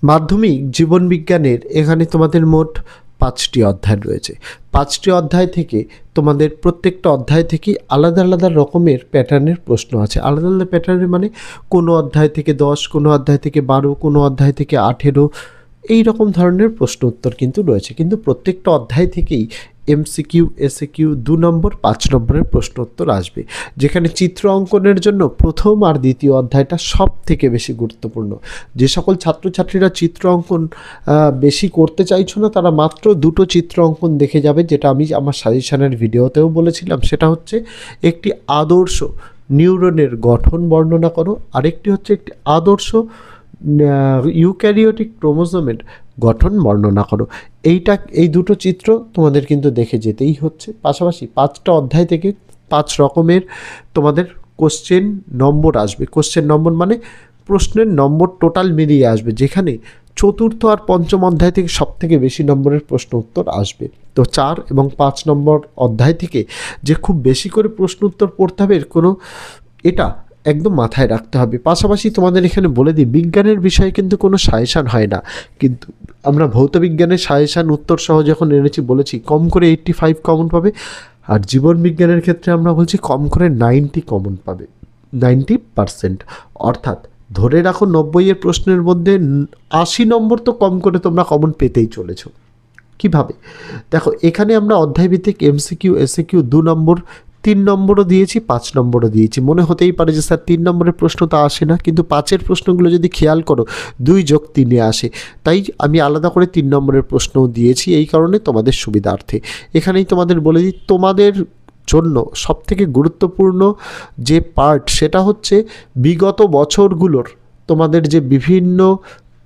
মাধ্যমিক জীবনবিজ্ঞানের এখানে তোমাদের মোট 5টি অধ্যায় রয়েছে। 5টি অধ্যায় থেকে তোমাদের প্রত্যেকটা অধ্যায় থেকে আলাদা আলাদা রকমের প্যাটার্নের প্রশ্ন আছে। আলাদা আলাদা প্যাটার্নের মানে কোনো অধ্যায় থেকে 10, কোনো অধ্যায় থেকে 12, কোনো অধ্যায় থেকে 18, এই রকম ধরনের প্রশ্ন উত্তর কিন্তু রয়েছে। কিন্তু প্রত্যেকটা অধ্যায় থেকেই এমসিকিউ, এসএকিউ 2 নম্বর, 5 নম্বরের প্রশ্ন উত্তর আসবে। যেখানে চিত্র অঙ্কনের জন্য প্রথম আর দ্বিতীয় অধ্যায়টা সব থেকে বেশি গুরুত্বপূর্ণ। যে সকল ছাত্রছাত্রীরা চিত্র অঙ্কন বেশি করতে চাইছো না, তারা মাত্র 2টো চিত্র অঙ্কন দেখে যাবে, যেটা আমি আমার সাজেশনের ভিডিওতেও বলেছিলাম। সেটা হচ্ছে একটি আদর্শ নিউরনের গঠন বর্ণনা করো, আরেকটি হচ্ছে একটি আদর্শ ইউক্যারিওটিক ক্রোমোজোমের গঠন বর্ণনা করো। এই দুটো চিত্র তোমাদের কিন্তু দেখে যেতেই হচ্ছে। পাশাপাশি 5টা অধ্যায় থেকে 5 রকমের তোমাদের কোশ্চেন নম্বর আসবে। কোশ্চেন নম্বর মানে প্রশ্নের নম্বর টোটাল মিলিয়ে আসবে, যেখানে চতুর্থ আর পঞ্চম অধ্যায় থেকে সব থেকে বেশি নম্বরের প্রশ্ন উত্তর আসবে। তো 4 এবং 5 নম্বর অধ্যায় থেকে যে খুব বেশি করে প্রশ্ন উত্তর পড়তে হবে এটা একদম মাথায় রাখতে হবে। পাশাপাশি তোমাদের এখানে বলে দিই, বিজ্ঞানের বিষয়ে কিন্তু কোনো সাজেশান হয় না, কিন্তু আমরা ভৌত বিজ্ঞানের সাজেশান উত্তর সহ যখন এনেছি বলেছি কম করে 85 কমন পাবে, আর জীবন বিজ্ঞানের ক্ষেত্রে আমরা বলছি কম করে 90 কমন পাবে, 90%। অর্থাৎ ধরে রাখো 90-এর প্রশ্নের মধ্যে 80 নম্বর তো কম করে তোমরা কমন পেতেই চলেছো। কিভাবে দেখো, এখানে আমরা অধ্যায়ভিত্তিক এমসিকিউ, এসএকিউ 2 নম্বর, 3 নম্বরও দিয়েছি, 5 নম্বরও দিয়েছি। মনে হতেই পারে যে স্যার 3 নম্বরের প্রশ্ন তো আসে না, কিন্তু 5-এর প্রশ্নগুলো যদি খেয়াল করো 2 + 3 আসে। তাই আমি আলাদা করে 3 নম্বরের প্রশ্নও দিয়েছি, এই কারণে তোমাদের সুবিধার্থে। এখানেই তোমাদের বলে দিই, তোমাদের জন্য সবথেকে গুরুত্বপূর্ণ যে পার্ট সেটা হচ্ছে বিগত বছরগুলোর তোমাদের যে বিভিন্ন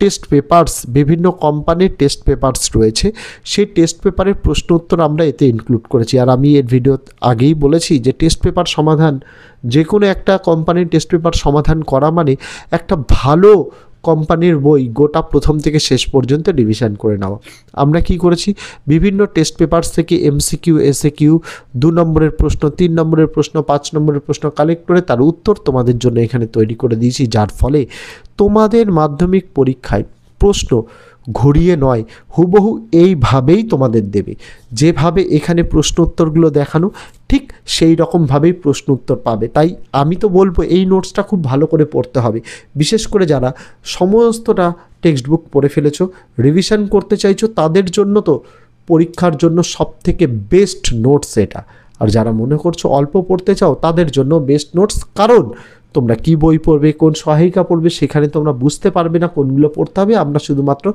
টেস্ট পেপারস, বিভিন্ন কোম্পানির টেস্ট পেপারস রয়েছে, সেই টেস্ট পেপারের প্রশ্ন উত্তর আমরা এতে ইনক্লুড করেছি। আর আমি এর ভিডিও আগেই বলেছি যে টেস্ট পেপার সমাধান, যে কোনো একটা কোম্পানির টেস্ট পেপার সমাধান করা মানে একটা ভালো কোম্পানির বই গোটা প্রথম থেকে শেষ পর্যন্ত রিভিশন করে নেওয়া। আমরা কি করেছি, বিভিন্ন টেস্ট পেপারস থেকে এমসিকিউ, এসএকিউ, 2 নম্বরের প্রশ্ন, 3 নম্বরের প্রশ্ন, 5 নম্বরের প্রশ্ন কালেক্ট করে তার উত্তর তোমাদের জন্য এখানে তৈরি করে দিয়েছি, যার ফলে তোমাদের মাধ্যমিক পরীক্ষায় প্রশ্ন ঘুরিয়ে নয়, হুবহু এইভাবেই তোমাদের দেবে। যেভাবে এখানে প্রশ্ন উত্তরগুলো দেখানো ঠিক সেই রকমভাবেই প্রশ্ন উত্তর পাবে। তাই আমি তো বলবো এই নোটসটা খুব ভালো করে পড়তে হবে, বিশেষ করে যারা সমস্তটা টেক্সট বুক পড়ে ফেলেছো, রিভিশন করতে চাইছো, তাদের জন্য তো পরীক্ষার জন্য সবথেকে বেস্ট নোটস এটা। আর যারা মনে করছো অল্প পড়তে চাও, তাদের জন্য বেস্ট নোটস, কারণ তোমরা কি বই পড়বে, কোন সহায়িকা পড়বে, সেখানে তোমরা বুঝতে পারবে না কোনগুলো পড়তে হবে। আমরা শুধুমাত্র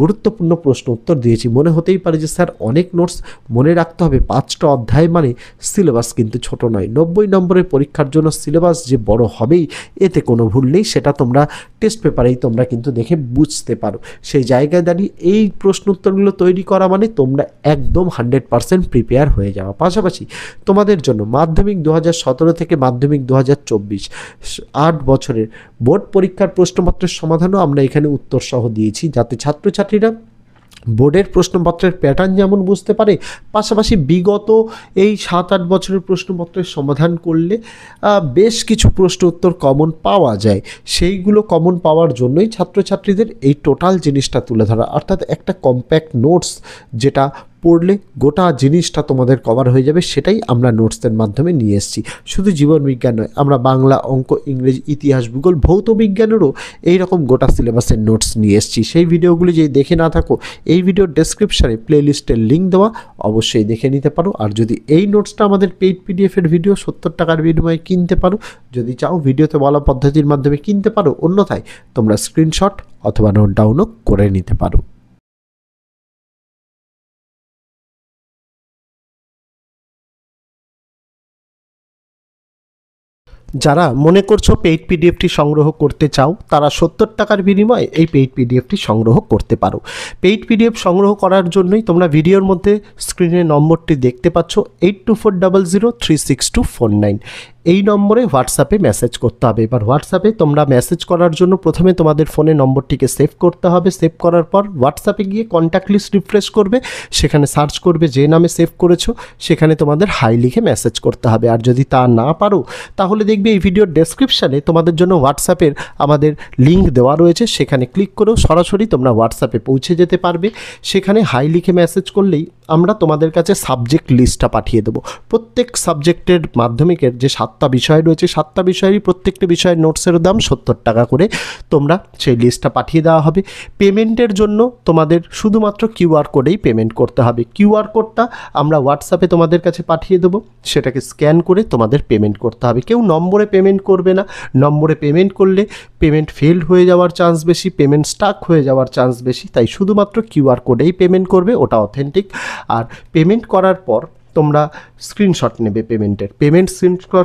গুরুত্বপূর্ণ প্রশ্ন উত্তর দিয়েছি। মনে হতেই পারে যে স্যার অনেক নোটস, মনে রাখতে হবে 5টা অধ্যায় মানে সিলেবাস কিন্তু ছোট নয়। 90 নম্বরের পরীক্ষার জন্য সিলেবাস যে বড় হবেই এতে কোনো ভুল নেই, সেটা তোমরা টেস্ট পেপারেই তোমরা কিন্তু দেখে বুঝতে পারো। সেই জায়গায় দাঁড়িয়ে এই প্রশ্ন উত্তরগুলো তৈরি করা মানে তোমরা একদম 100% প্রিপেয়ার হয়ে যাওয়া। পাশাপাশি তোমাদের জন্য মাধ্যমিক 2017 থেকে মাধ্যমিক 2024 8 বছরের বোর্ড পরীক্ষার প্রশ্নপত্রের সমাধানও আমরা এখানে উত্তর সহ দিয়েছি, যাতে ছাত্রছাত্রীরা বোর্ডের প্রশ্নপত্রের প্যাটার্ন যেমন বুঝতে পারে, পাশাপাশি বিগত এই 7-8 বছরের প্রশ্নপত্রের সমাধান করলে বেশ কিছু প্রশ্ন উত্তর কমন পাওয়া যায়। সেইগুলো কমন পাওয়ার জন্যই ছাত্রছাত্রীদের এই টোটাল জিনিসটা তুলে ধরা, অর্থাৎ একটা কম্প্যাক্ট নোটস যেটা পড়লে গোটা জিনিসটা তোমাদের কভার হয়ে যাবে, সেটাই আমরা নোটসের মাধ্যমে নিয়ে এসেছি। শুধু জীবনবিজ্ঞান নয়, আমরা বাংলা, অঙ্ক, ইংরেজি, ইতিহাস, ভূগোল, ভৌত বিজ্ঞানেরও এইরকম গোটা সিলেবাসের নোটস নিয়ে এসেছি। সেই ভিডিওগুলি যদি দেখে না থাকো, এই ভিডিওর ডেসক্রিপশানে প্লেলিস্টের লিঙ্ক দেওয়া, অবশ্যই দেখে নিতে পারো। আর যদি এই নোটসটা আমাদের পেইড পিডিএফের ভিডিও 70 টাকার বিনিময়ে কিনতে পারো, যদি চাও ভিডিওতে বলা পদ্ধতির মাধ্যমে কিনতে পারো, অন্যথায় তোমরা স্ক্রিনশট অথবা নোট ডাউনও করে নিতে পারো। যারা মনে করছো পেইড পিডিএফটি সংগ্রহ করতে চাও, তারা 70 টাকার বিনিময়ে এই পেইড পিডিএফটি সংগ্রহ করতে পারো। পেইড পিডিএফ সংগ্রহ করার জন্যই তোমরা ভিডিওর মধ্যে স্ক্রিনে নম্বরটি দেখতে পাচ্ছ, 8240036249। এই নম্বরে হোয়াটসঅ্যাপে মেসেজ করতে হবে। এবার হোয়াটসঅ্যাপে তোমরা মেসেজ করার জন্য প্রথমে তোমাদের ফোনে নম্বরটিকে সেভ করতে হবে। সেভ করার পর হোয়াটসঅ্যাপে গিয়ে কন্ট্যাক্ট লিস্ট রিফ্রেশ করবে, সেখানে সার্চ করবে যে নামে সেভ করেছো, সেখানে তোমাদের হাই লিখে মেসেজ করতে হবে। আর যদি তা না পারো তাহলে দেখবে এই ভিডিওর ডেসক্রিপশানে তোমাদের জন্য হোয়াটসঅ্যাপের আমাদের লিঙ্ক দেওয়া রয়েছে, সেখানে ক্লিক করেও সরাসরি তোমরা হোয়াটসঅ্যাপে পৌঁছে যেতে পারবে। সেখানে হাই লিখে মেসেজ করলেই আমরা তোমাদের কাছে সাবজেক্ট লিস্টটা পাঠিয়ে দেবো। প্রত্যেক সাবজেক্টের মাধ্যমিকের যে 7টা বিষয় রয়েছে, 7টা বিষয়েরই প্রত্যেকটা বিষয়ের নোটসের দাম 70 টাকা করে। তোমরা সেই লিস্টটা পাঠিয়ে দেওয়া হবে। পেমেন্টের জন্য তোমাদের শুধুমাত্র কিউআর কোডেই পেমেন্ট করতে হবে। কিউআর কোডটা আমরা হোয়াটসঅ্যাপে তোমাদের কাছে পাঠিয়ে দেবো, সেটাকে স্ক্যান করে তোমাদের পেমেন্ট করতে হবে। কেউ নম্বরে পেমেন্ট করবে না। নম্বরে পেমেন্ট করলে পেমেন্ট ফেলড হয়ে যাওয়ার চান্স বেশি, পেমেন্ট স্টাক হয়ে যাওয়ার চান্স বেশি। তাই শুধুমাত্র কিউআর কোডেই পেমেন্ট করবে, ওটা অথেন্টিক। আর পেমেন্ট করার পর তোমরা স্ক্রিনশট নেবে পেমেন্ট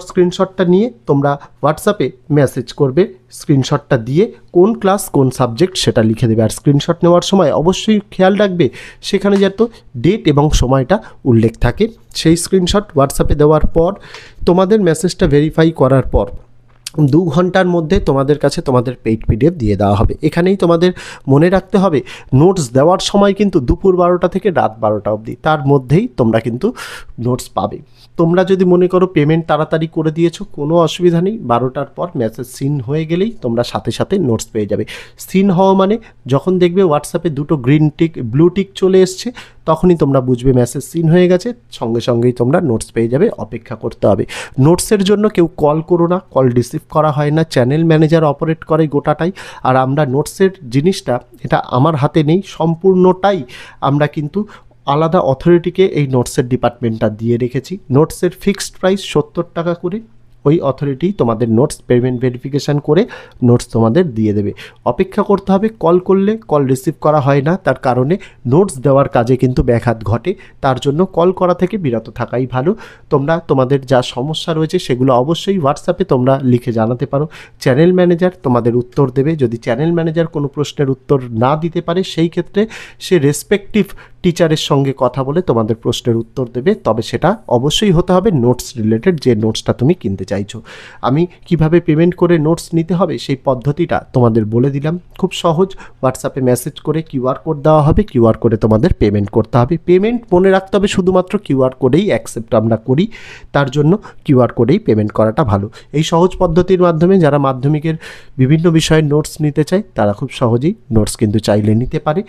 স্ক্রিনশটটা নিয়ে তোমরা হোয়াটসঅ্যাপে মেসেজ করবে। স্ক্রিনশটটা দিয়ে কোন ক্লাস কোন সাবজেক্ট সেটা লিখে দেবে। আর স্ক্রিনশট নেওয়ার সময় অবশ্যই খেয়াল রাখবে সেখানে যাতে ডেট এবং সময়টা উল্লেখ থাকে। সেই স্ক্রিনশট হোয়াটসঅ্যাপে দেওয়ার পর তোমাদের মেসেজটা ভেরিফাই করার পর 2 ঘন্টার মধ্যে তোমাদের কাছে তোমাদের পেইড পিডিএফ দিয়ে দেওয়া হবে। এখানেই তোমাদের মনে রাখতে হবে নোটস দেওয়ার সময় কিন্তু দুপুর 12টা থেকে রাত 12টা অবধি, তার মধ্যেই তোমরা কিন্তু নোটস পাবে। তোমরা যদি মনে করো পেমেন্ট তাড়াতাড়ি করে দিয়েছো, কোনো অসুবিধা নেই। 12টার পর মেসেজ সিন হয়ে গেলেই তোমরা সাথে সাথে নোটস পেয়ে যাবে। সিন হওয়া মানে যখন দেখবে হোয়াটসঅ্যাপে 2টো গ্রিন টিক ব্লু টিক চলে এসছে, তখনই তোমরা বুঝবে মেসেজ সিন হয়ে গেছে, সঙ্গে সঙ্গেই তোমরা নোটস পেয়ে যাবে। অপেক্ষা করতে হবে। নোটসের জন্য কেউ কল করো না, কল রিসিভ করা হয় না। চ্যানেল ম্যানেজার অপারেট করে গোটাটাই। আর আমরা নোটসের জিনিসটা এটা আমার হাতে নেই, সম্পূর্ণটাই আমরা কিন্তু আলাদা অথরিটিকে এই নোটসের ডিপার্টমেন্টটা দিয়ে রেখেছি। নোটসের ফিক্সড প্রাইস 70 টাকা করে। ওই অথরিটি তোমাদের নোটস পেমেন্ট ভেরিফিকেশান করে নোটস তোমাদের দিয়ে দেবে। অপেক্ষা করতে হবে। কল করলে কল রিসিভ করা হয় না, তার কারণে নোটস দেওয়ার কাজে কিন্তু ব্যাঘাত ঘটে। তার জন্য কল করা থেকে বিরত থাকাই ভালো। তোমরা তোমাদের যা সমস্যা রয়েছে সেগুলো অবশ্যই হোয়াটসঅ্যাপে তোমরা লিখে জানাতে পারো। চ্যানেল ম্যানেজার তোমাদের উত্তর দেবে। যদি চ্যানেল ম্যানেজার কোনো প্রশ্নের উত্তর না দিতে পারে, সেই ক্ষেত্রে সে রেসপেক্টিভ টিচারের সঙ্গে কথা বলে তোমাদের প্রশ্নের উত্তর দেবে। তবে সেটা অবশ্যই হতে হবে নোটস রিলেটেড, যে নোটসটা তুমি কিনতে চাইছো। আমি কিভাবে পেমেন্ট করে নোটস নিতে হবে সেই পদ্ধতিটা তোমাদের বলে দিলাম। খুব সহজ। হোয়াটসঅ্যাপে মেসেজ করে কিউআর কোড দেওয়া হবে, কিউআর কোডে তোমাদের পেমেন্ট করতে হবে। পেমেন্ট মনে রাখতে হবে শুধুমাত্র কিউআর কোডেই অ্যাকসেপ্ট আমরা করি, তার জন্য কিউআর কোডেই পেমেন্ট করাটা ভালো। এই সহজ পদ্ধতির মাধ্যমে যারা মাধ্যমিকের বিভিন্ন বিষয়ের নোটস নিতে চায় তারা খুব সহজেই নোটস কিন্তু চাইলে নিতে পারে।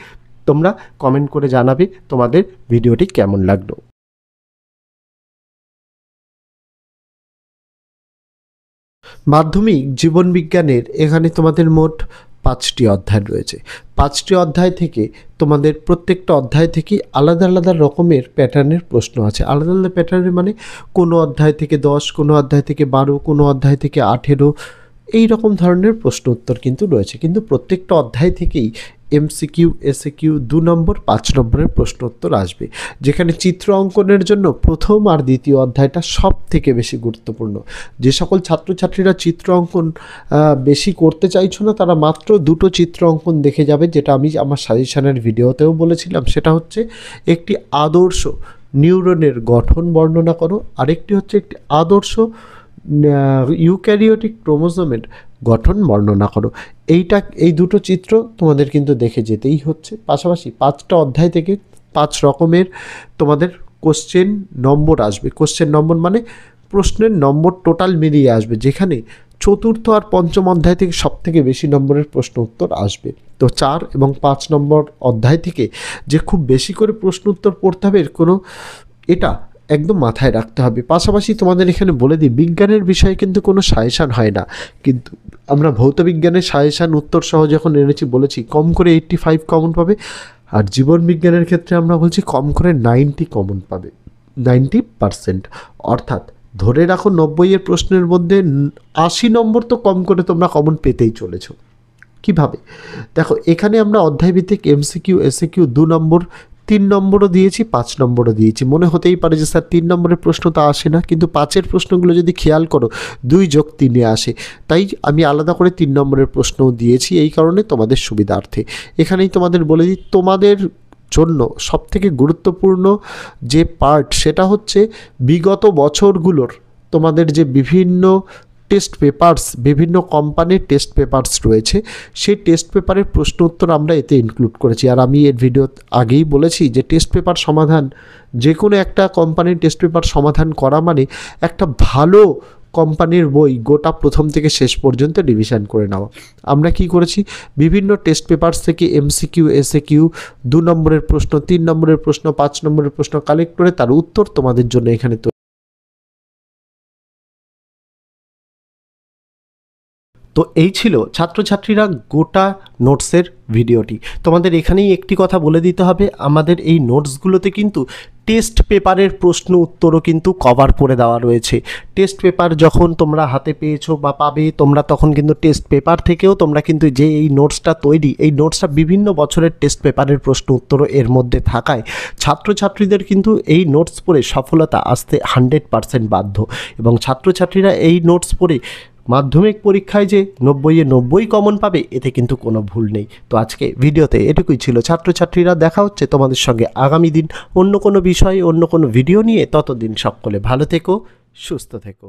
তোমরা কমেন্ট করে জানাবে তোমাদের ভিডিওটি কেমন লাগলো। মাধ্যমিক জীবনবিজ্ঞানের এখানে তোমাদের মোট 5টি অধ্যায় রয়েছে। 5টি অধ্যায় থেকে তোমাদের প্রত্যেকটা অধ্যায় থেকে আলাদা আলাদা রকমের প্যাটার্নের প্রশ্ন আছে। আলাদা আলাদা প্যাটার্নের মানে কোনো অধ্যায় থেকে 10, কোনো অধ্যায় থেকে 12, কোনো অধ্যায় থেকে 18, এই রকম ধরনের প্রশ্ন উত্তর কিন্তু রয়েছে। কিন্তু প্রত্যেকটা অধ্যায় থেকেই এমসিকিউ, এসএকিউ 2 নম্বর, 5 নম্বরের প্রশ্ন উত্তর আসবে। যেখানে চিত্র অঙ্কনের জন্য প্রথম আর দ্বিতীয় অধ্যায়টা সব থেকে বেশি গুরুত্বপূর্ণ। যে সকল ছাত্রছাত্রীরা চিত্র অঙ্কন বেশি করতে চাইছো না, তারা মাত্র 2টো চিত্র অঙ্কন দেখে যাবে, যেটা আমি আমার সাজেশনের ভিডিওতেও বলেছিলাম। সেটা হচ্ছে একটি আদর্শ নিউরনের গঠন বর্ণনা করো, আরেকটি হচ্ছে একটি আদর্শ ইউক্যারিওটিক ক্রোমোজোমের গঠন বর্ণনা করো। এই 2টো চিত্র তোমাদের কিন্তু দেখে যেতেই হচ্ছে। পাশাপাশি 5টা অধ্যায় থেকে 5 রকমের তোমাদের কোশ্চেন নম্বর আসবে। কোশ্চেন নম্বর মানে প্রশ্নের নম্বর টোটাল মিলিয়ে আসবে, যেখানে 4র্থ আর 5ম অধ্যায় থেকে সবথেকে বেশি নম্বরের প্রশ্ন উত্তর আসবে। তো 4 এবং 5 নম্বর অধ্যায় থেকে যে খুব বেশি করে প্রশ্ন উত্তর পড়তে হবে কোনো, এটা একদম মাথায় রাখতে হবে। পাশাপাশি তোমাদের এখানে বলে দিই, বিজ্ঞানের বিষয়ে কিন্তু কোনো সাজেশান হয় না, কিন্তু আমরা ভৌত বিজ্ঞানের সাজেশান উত্তর সহ যখন এনেছি বলেছি কম করে 85 কমন পাবে। আর জীবন বিজ্ঞানের ক্ষেত্রে আমরা বলছি কম করে 90 কমন পাবে, 90%। অর্থাৎ ধরে রাখো 90-এর প্রশ্নের মধ্যে 80 নম্বর তো কম করে তোমরা কমন পেতেই চলেছ। কিভাবে? দেখো, এখানে আমরা অধ্যায়ভিত্তিক এমসিকিউ, এসএকিউ 2 নম্বর, 3 নম্বরও দিয়েছি, 5 নম্বরও দিয়েছি। মনে হতেই পারে যে স্যার 3 নম্বরের প্রশ্ন তো আসে না, কিন্তু 5-এর প্রশ্নগুলো যদি খেয়াল করো 2 + 3 আসে। তাই আমি আলাদা করে 3 নম্বরের প্রশ্নও দিয়েছি, এই কারণে তোমাদের সুবিধার্থে। এখানেই তোমাদের বলে দিই, তোমাদের জন্য সবথেকে গুরুত্বপূর্ণ যে পার্ট সেটা হচ্ছে বিগত বছরগুলোর তোমাদের যে বিভিন্ন টেস্ট পেপারস, বিভিন্ন কোম্পানির টেস্ট পেপারস রয়েছে, সেই টেস্ট পেপারের প্রশ্ন উত্তর আমরা এতে ইনক্লুড করেছি। আর আমি এর ভিডিও আগেই বলেছি যে টেস্ট পেপার সমাধান, যে কোনো একটা কোম্পানির টেস্ট পেপার সমাধান করা মানে একটা ভালো কোম্পানির বই গোটা প্রথম থেকে শেষ পর্যন্ত রিভিশন করে নেওয়া। আমরা কি করেছি, বিভিন্ন টেস্ট পেপারস থেকে এমসিকিউ, এসএকিউ, 2 নম্বরের প্রশ্ন, 3 নম্বরের প্রশ্ন, 5 নম্বরের প্রশ্ন কালেক্ট করে তার উত্তর তোমাদের জন্য এখানে। তো এই ছিল ছাত্রছাত্রীরা গোটা নোটসের ভিডিওটি। তোমাদের এখানেই একটি কথা বলে দিতে হবে, আমাদের এই নোটসগুলোতে কিন্তু টেস্ট পেপারের প্রশ্ন উত্তরও কিন্তু কভার করে দেওয়া রয়েছে। টেস্ট পেপার যখন তোমরা হাতে পেয়েছো বা পাবে তোমরা, তখন কিন্তু টেস্ট পেপার থেকেও তোমরা কিন্তু যে এই নোটসটা তৈরি, এই নোটসটা বিভিন্ন বছরের টেস্ট পেপারের প্রশ্ন উত্তরও এর মধ্যে থাকায় ছাত্রছাত্রীদের কিন্তু এই নোটস পড়ে সফলতা আসতে 100% বাধ্য। এবং ছাত্রছাত্রীরা এই নোটস পড়ে মাধ্যমিক পরীক্ষায় যে 90-এ 90 কমন পাবে, এতে কিন্তু কোনো ভুল নেই। তো আজকে ভিডিওতে এটুকুই ছিল ছাত্রছাত্রীরা। দেখা হচ্ছে তোমাদের সঙ্গে আগামী দিন অন্য কোনো বিষয়ে, অন্য কোনো ভিডিও নিয়ে। ততদিন সকলে ভালো থেকো, সুস্থ থেকো।